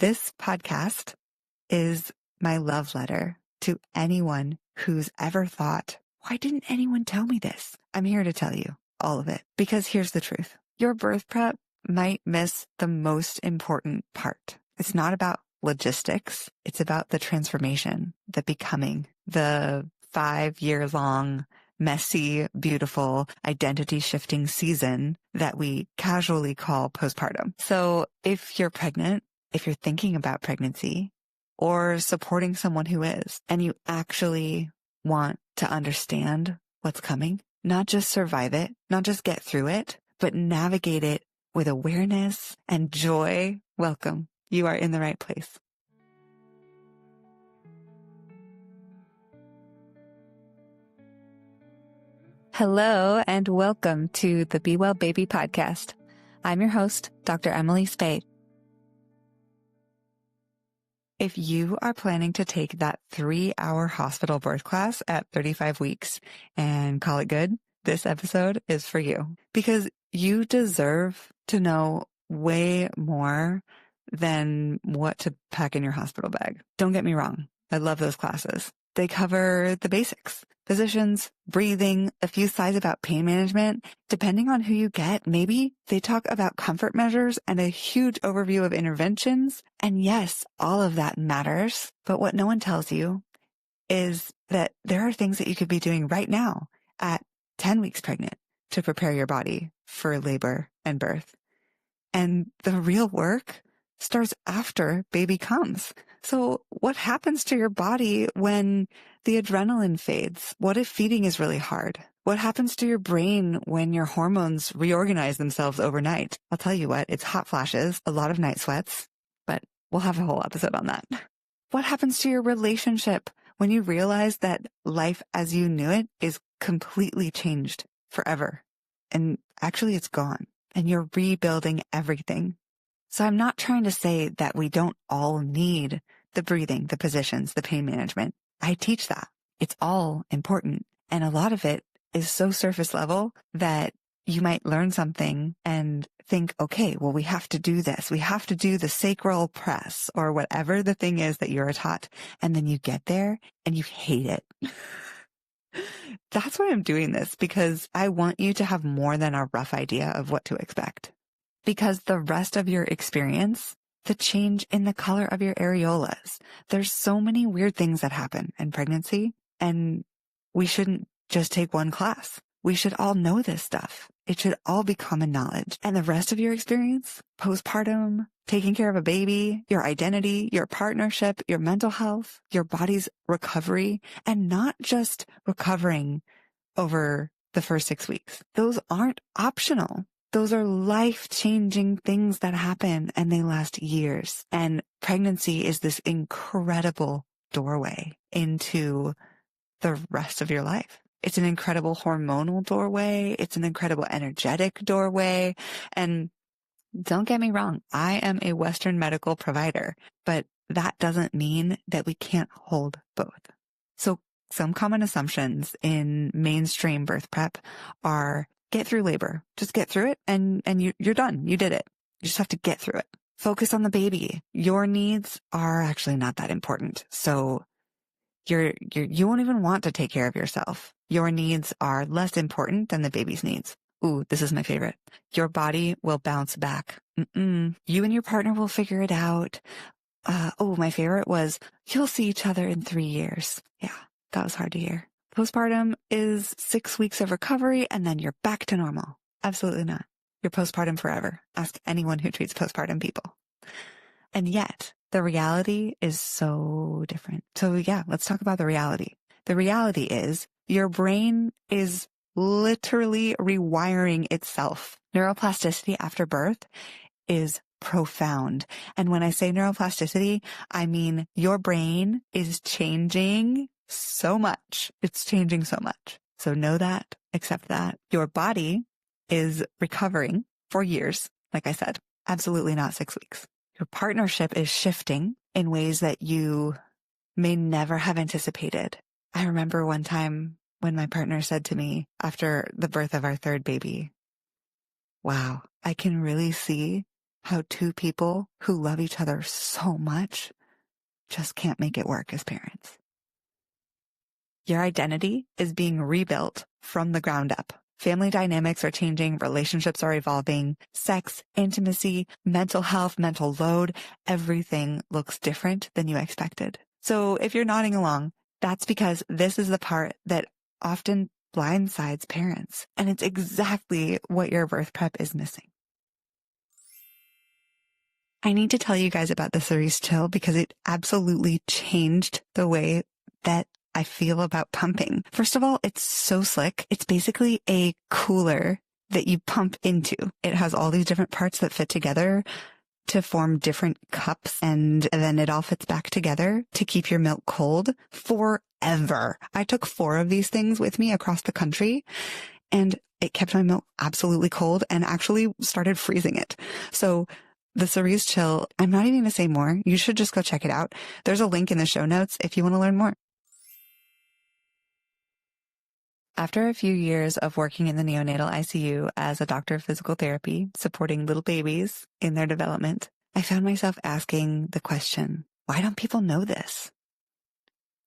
This podcast is my love letter to anyone who's ever thought, why didn't anyone tell me this? I'm here to tell you all of it, because here's the truth. Your birth prep might miss the most important part. It's not about logistics. It's about the transformation, the becoming, the 5-year-long, messy, beautiful, identity-shifting season that we casually call postpartum. So if you're pregnant, if you're thinking about pregnancy, or supporting someone who is, and you actually want to understand what's coming, not just survive it, not just get through it, but navigate it with awareness and joy, welcome. You are in the right place. Hello and welcome to the Be Well Baby podcast. I'm your host, Dr. Emily Spade. If you are planning to take that 3-hour hospital birth class at 35 weeks and call it good, this episode is for you, because you deserve to know way more than what to pack in your hospital bag. Don't get me wrong. I love those classes. They cover the basics, positions, breathing, a few slides about pain management. Depending on who you get, maybe they talk about comfort measures and a huge overview of interventions. And yes, all of that matters. But what no one tells you is that there are things that you could be doing right now at 10 weeks pregnant to prepare your body for labor and birth. And the real work starts after baby comes. So what happens to your body when the adrenaline fades? What if feeding is really hard? What happens to your brain when your hormones reorganize themselves overnight? I'll tell you what, it's hot flashes, a lot of night sweats, but we'll have a whole episode on that. What happens to your relationship when you realize that life as you knew it is completely changed forever? And actually it's gone and you're rebuilding everything. So I'm not trying to say that we don't all need the breathing, the positions, the pain management. I teach that. It's all important. And a lot of it is so surface level that you might learn something and think, okay, well, we have to do this. We have to do the sacral press or whatever the thing is that you're taught. And then you get there and you hate it. That's why I'm doing this, because I want you to have more than a rough idea of what to expect. Because the rest of your experience, the change in the color of your areolas, there's so many weird things that happen in pregnancy, and we shouldn't just take one class. We should all know this stuff. It should all be common knowledge. And the rest of your experience, postpartum, taking care of a baby, your identity, your partnership, your mental health, your body's recovery, and not just recovering over the first 6 weeks. Those aren't optional. Those are life-changing things that happen and they last years. And pregnancy is this incredible doorway into the rest of your life. It's an incredible hormonal doorway. It's an incredible energetic doorway. And don't get me wrong, I am a Western medical provider, but that doesn't mean that we can't hold both. So some common assumptions in mainstream birth prep are get through labor. Just get through it and you're done. You did it. You just have to get through it. Focus on the baby. Your needs are actually not that important. So you won't even want to take care of yourself. Your needs are less important than the baby's needs. Ooh, this is my favorite. Your body will bounce back. You and your partner will figure it out. My favorite was you'll see each other in 3 years. Yeah, that was hard to hear. Postpartum is 6 weeks of recovery and then you're back to normal. Absolutely not. You're postpartum forever. Ask anyone who treats postpartum people. And yet the reality is so different. So yeah, let's talk about the reality. The reality is your brain is literally rewiring itself. Neuroplasticity after birth is profound. And when I say neuroplasticity, I mean your brain is changing so much. It's changing so much. So know that, accept that. Your body is recovering for years. Like I said, absolutely not 6 weeks. Your partnership is shifting in ways that you may never have anticipated. I remember one time when my partner said to me after the birth of our third baby, wow, I can really see how two people who love each other so much just can't make it work as parents. Your identity is being rebuilt from the ground up. Family dynamics are changing, relationships are evolving, sex, intimacy, mental health, mental load, everything looks different than you expected. So if you're nodding along, that's because this is the part that often blindsides parents, and it's exactly what your birth prep is missing. I need to tell you guys about the Cerise Chill because it absolutely changed the way that I feel about pumping. First of all, it's so slick. It's basically a cooler that you pump into. It has all these different parts that fit together to form different cups, and then it all fits back together to keep your milk cold forever. I took 4 of these things with me across the country, and it kept my milk absolutely cold and actually started freezing it. So the Cerise Chill, I'm not even going to say more. You should just go check it out. There's a link in the show notes if you want to learn more. After a few years of working in the neonatal ICU as a doctor of physical therapy, supporting little babies in their development, I found myself asking the question, why don't people know this?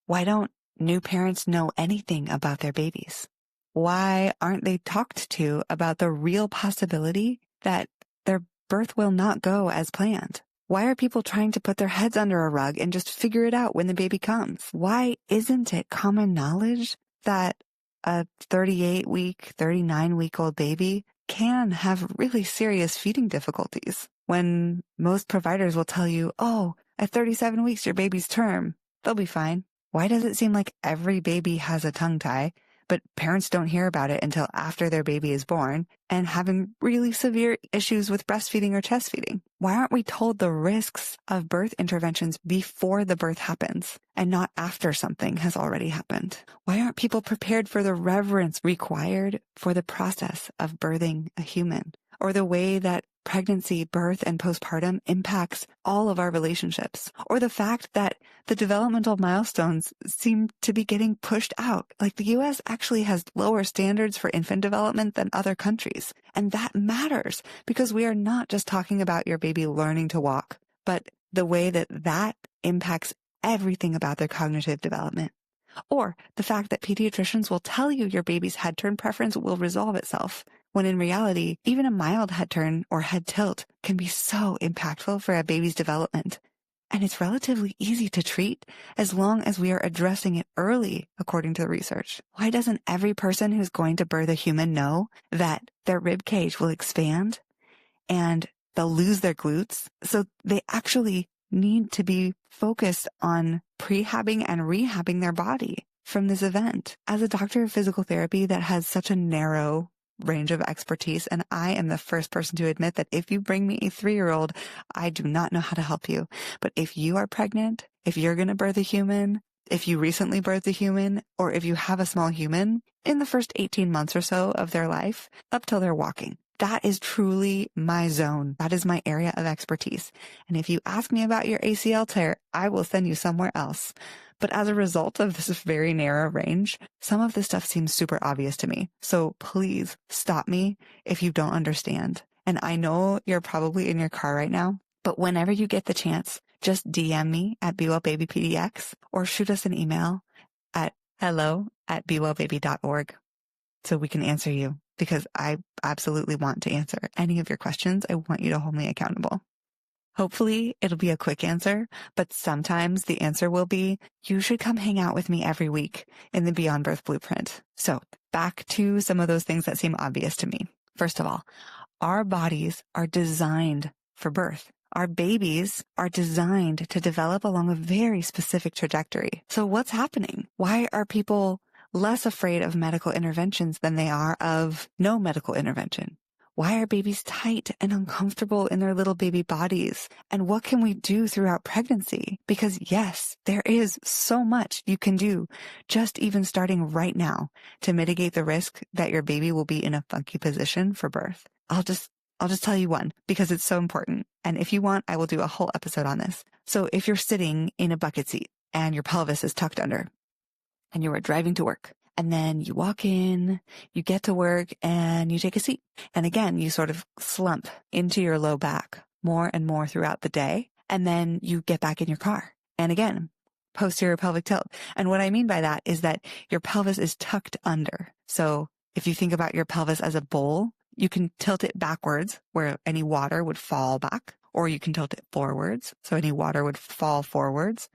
Why don't new parents know anything about their babies? Why aren't they talked to about the real possibility that their birth will not go as planned? Why are people trying to put their heads under a rug and just figure it out when the baby comes? Why isn't it common knowledge that a 38-week, 39-week-old baby can have really serious feeding difficulties when most providers will tell you, oh, at 37 weeks, your baby's term. They'll be fine. Why does it seem like every baby has a tongue tie, but parents don't hear about it until after their baby is born and having really severe issues with breastfeeding or chest feeding? Why aren't we told the risks of birth interventions before the birth happens and not after something has already happened? Why aren't people prepared for the reverence required for the process of birthing a human, or the way that pregnancy, birth, and postpartum impacts all of our relationships, or the fact that the developmental milestones seem to be getting pushed out? Like, the US actually has lower standards for infant development than other countries. And that matters because we are not just talking about your baby learning to walk, but the way that that impacts everything about their cognitive development. Or the fact that pediatricians will tell you your baby's head turn preference will resolve itself, when in reality, even a mild head turn or head tilt can be so impactful for a baby's development. And it's relatively easy to treat as long as we are addressing it early, according to the research. Why doesn't every person who's going to birth a human know that their rib cage will expand and they'll lose their glutes? So they actually need to be focused on prehabbing and rehabbing their body from this event. As a doctor of physical therapy that has such a narrow range of expertise, and I am the first person to admit that if you bring me a 3-year-old, I do not know how to help you. But if you are pregnant, if you're going to birth a human, if you recently birthed a human, or if you have a small human, in the first 18 months or so of their life, up till they're walking, that is truly my zone. That is my area of expertise. And if you ask me about your ACL tear, I will send you somewhere else. But as a result of this very narrow range, some of this stuff seems super obvious to me. So please stop me if you don't understand. And I know you're probably in your car right now, but whenever you get the chance, just DM me at BeWellBabyPDX or shoot us an email at hello@bewellbaby.org so we can answer you, because I absolutely want to answer any of your questions. I want you to hold me accountable. Hopefully it'll be a quick answer, but sometimes the answer will be, you should come hang out with me every week in the Beyond Birth Blueprint. So back to some of those things that seem obvious to me. First of all, our bodies are designed for birth. Our babies are designed to develop along a very specific trajectory. So what's happening? Why are people less afraid of medical interventions than they are of no medical intervention? Why are babies tight and uncomfortable in their little baby bodies? And what can we do throughout pregnancy? Because yes, there is so much you can do just even starting right now to mitigate the risk that your baby will be in a funky position for birth. I'll just tell you one because it's so important. And if you want, I will do a whole episode on this. So if you're sitting in a bucket seat and your pelvis is tucked under and you are driving to work, and then you walk in, you get to work, and you take a seat. And again, you sort of slump into your low back. more and more throughout the day. And then you get back in your car. And again, posterior pelvic tilt. And what I mean by that is that your pelvis is tucked under. So if you think about your pelvis as a bowl, you can tilt it backwards where any water would fall back, or you can tilt it forwards. So any water would fall forwards.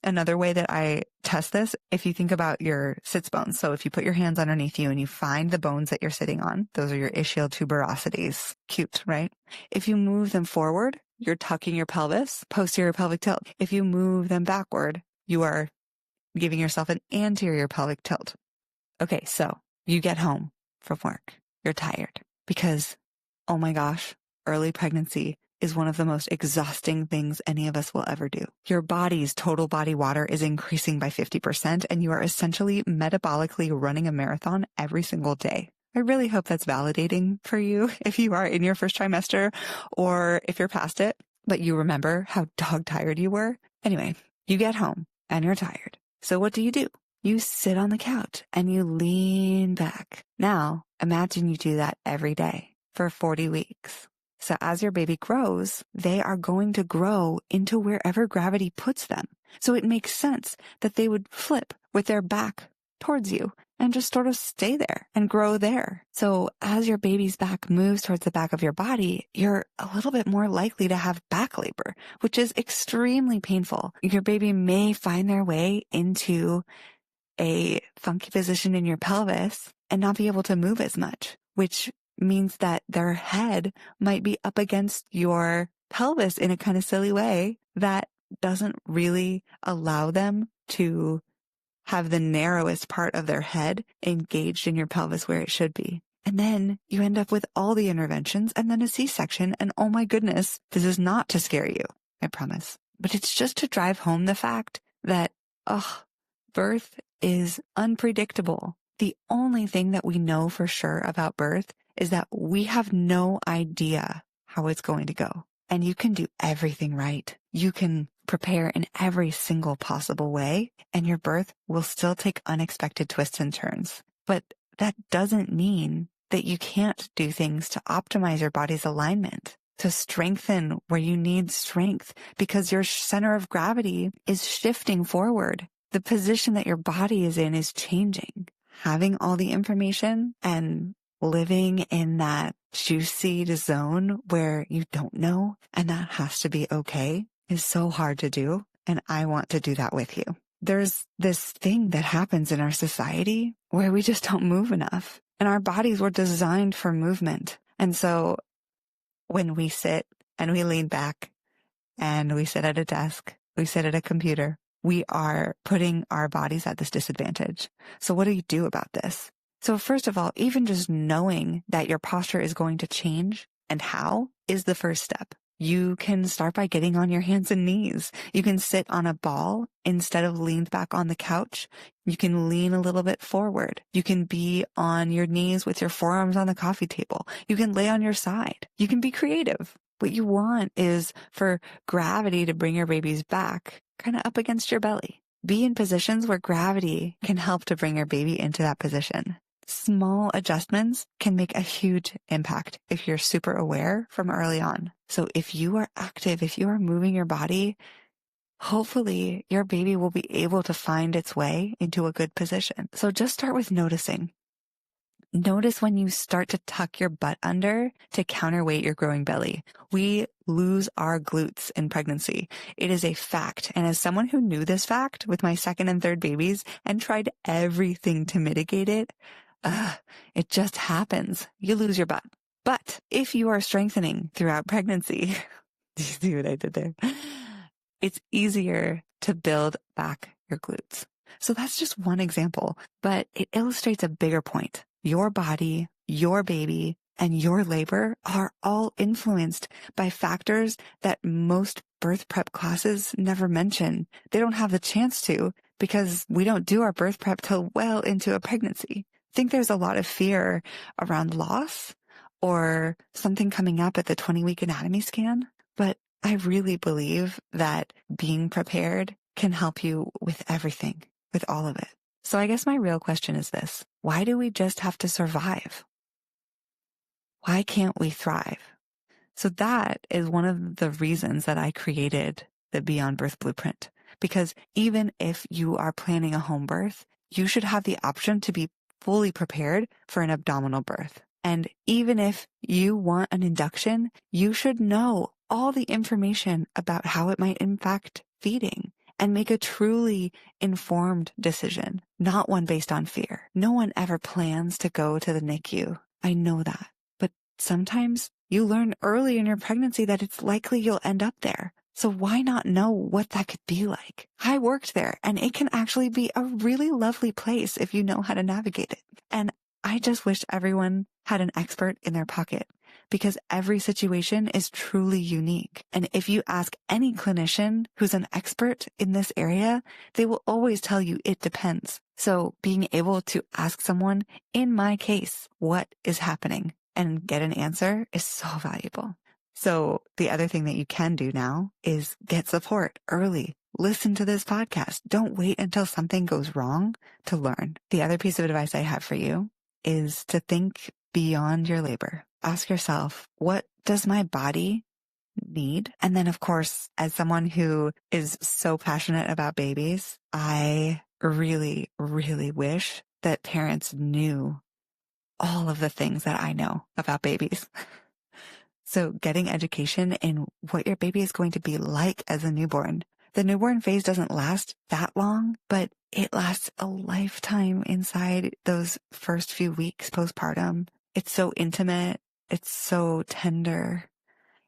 Another way that I test this, if you think about your sits bones. So if you put your hands underneath you and you find the bones that you're sitting on, those are your ischial tuberosities. Cute, right? If you move them forward, you're tucking your pelvis, posterior pelvic tilt. If you move them backward, you are giving yourself an anterior pelvic tilt. Okay, so you get home from work. You're tired because, oh my gosh, early pregnancy is one of the most exhausting things any of us will ever do. Your body's total body water is increasing by 50%, and you are essentially metabolically running a marathon every single day. I really hope that's validating for you if you are in your first trimester or if you're past it, but you remember how dog tired you were. Anyway, you get home and you're tired. So what do? You sit on the couch and you lean back. Now, imagine you do that every day for 40 weeks. So as your baby grows, they are going to grow into wherever gravity puts them. So it makes sense that they would flip with their back towards you and just sort of stay there and grow there. So as your baby's back moves towards the back of your body, you're a little bit more likely to have back labor, which is extremely painful. Your baby may find their way into a funky position in your pelvis and not be able to move as much, which means that their head might be up against your pelvis in a kind of silly way that doesn't really allow them to have the narrowest part of their head engaged in your pelvis where it should be. And then you end up with all the interventions and then a C-section. And oh my goodness, this is not to scare you, I promise. But it's just to drive home the fact that, birth is unpredictable. The only thing that we know for sure about birth is that we have no idea how it's going to go. And you can do everything right. You can prepare in every single possible way, and your birth will still take unexpected twists and turns. But that doesn't mean that you can't do things to optimize your body's alignment, to strengthen where you need strength, because your center of gravity is shifting forward. The position that your body is in is changing. Having all the information and living in that juicy zone where you don't know, and that has to be okay, is so hard to do. And I want to do that with you. There's this thing that happens in our society where we just don't move enough, and our bodies were designed for movement. And so when we sit and we lean back and we sit at a desk, we sit at a computer, we are putting our bodies at this disadvantage. So what do you do about this? So first of all, even just knowing that your posture is going to change and how is the first step. You can start by getting on your hands and knees. You can sit on a ball instead of leaned back on the couch. You can lean a little bit forward. You can be on your knees with your forearms on the coffee table. You can lay on your side. You can be creative. What you want is for gravity to bring your baby's back kind of up against your belly. Be in positions where gravity can help to bring your baby into that position. Small adjustments can make a huge impact if you're super aware from early on. So if you are active, if you are moving your body, hopefully your baby will be able to find its way into a good position. So just start with noticing. Notice when you start to tuck your butt under to counterweight your growing belly. We lose our glutes in pregnancy. It is a fact. And as someone who knew this fact with my second and third babies and tried everything to mitigate it, it just happens. You lose your butt. But if you are strengthening throughout pregnancy, do you see what I did there? It's easier to build back your glutes. So that's just one example, but it illustrates a bigger point. Your body, your baby, and your labor are all influenced by factors that most birth prep classes never mention. They don't have the chance to because we don't do our birth prep till well into a pregnancy. I think there's a lot of fear around loss or something coming up at the 20-week anatomy scan, but I really believe that being prepared can help you with everything, with all of it. So I guess my real question is this: why do we just have to survive? Why can't we thrive? So that is one of the reasons that I created the Beyond Birth Blueprint. Because even if you are planning a home birth, you should have the option to be fully prepared for an abdominal birth. And even if you want an induction, you should know all the information about how it might impact feeding and make a truly informed decision, not one based on fear. No one ever plans to go to the NICU. I know that. But sometimes you learn early in your pregnancy that it's likely you'll end up there. So why not know what that could be like? I worked there, and it can actually be a really lovely place if you know how to navigate it. And I just wish everyone had an expert in their pocket, because every situation is truly unique. And if you ask any clinician who's an expert in this area, they will always tell you it depends. So being able to ask someone, in my case, what is happening, and get an answer is so valuable. So the other thing that you can do now is get support early. Listen to this podcast. Don't wait until something goes wrong to learn. The other piece of advice I have for you is to think beyond your labor. Ask yourself, what does my body need? And then, of course, as someone who is so passionate about babies, I really, really wish that parents knew all of the things that I know about babies. So getting education in what your baby is going to be like as a newborn. The newborn phase doesn't last that long, but it lasts a lifetime inside those first few weeks postpartum. It's so intimate. It's so tender,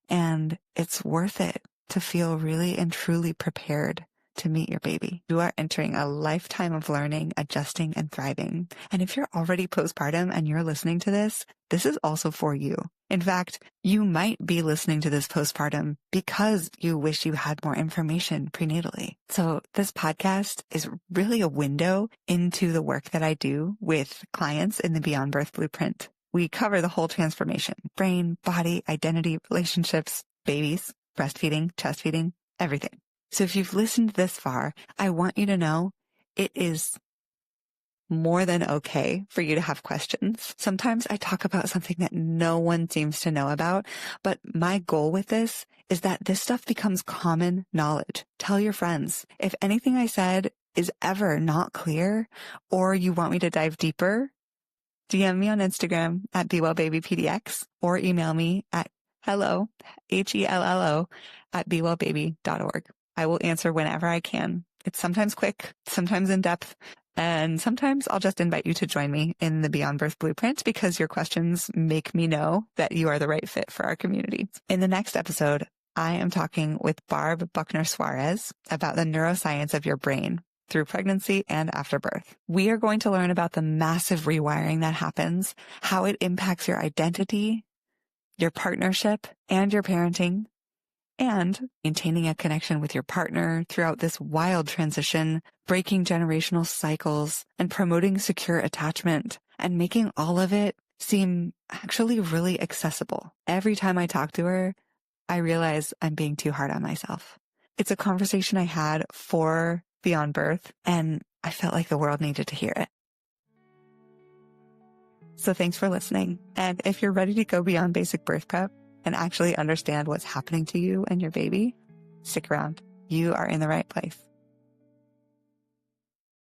and it's worth it to feel really and truly prepared to meet your baby. You are entering a lifetime of learning, adjusting, and thriving. And if you're already postpartum and you're listening to this is also for you. In fact, you might be listening to this postpartum because you wish you had more information prenatally. So this podcast is really a window into the work that I do with clients in the Beyond Birth Blueprint. We cover the whole transformation: brain, body, identity, relationships, babies, breastfeeding, chest feeding, everything. So if you've listened this far, I want you to know it is more than okay for you to have questions. Sometimes I talk about something that no one seems to know about, but my goal with this is that this stuff becomes common knowledge. Tell your friends. If anything I said is ever not clear, or you want me to dive deeper, DM me on Instagram at BeWellBabyPDX, or email me at hello, HELLO, at BeWellBaby.org. I will answer whenever I can. It's sometimes quick, sometimes in depth, and sometimes I'll just invite you to join me in the Beyond Birth Blueprint because your questions make me know that you are the right fit for our community. In the next episode, I am talking with Barb Buckner Suarez about the neuroscience of your brain through pregnancy and after birth. We are going to learn about the massive rewiring that happens, how it impacts your identity, your partnership, and your parenting, and maintaining a connection with your partner throughout this wild transition, breaking generational cycles, and promoting secure attachment, and making all of it seem actually really accessible. Every time I talk to her, I realize I'm being too hard on myself. It's a conversation I had for Beyond Birth, and I felt like the world needed to hear it. So thanks for listening. And if you're ready to go beyond basic birth prep and actually understand what's happening to you and your baby, stick around. You are in the right place.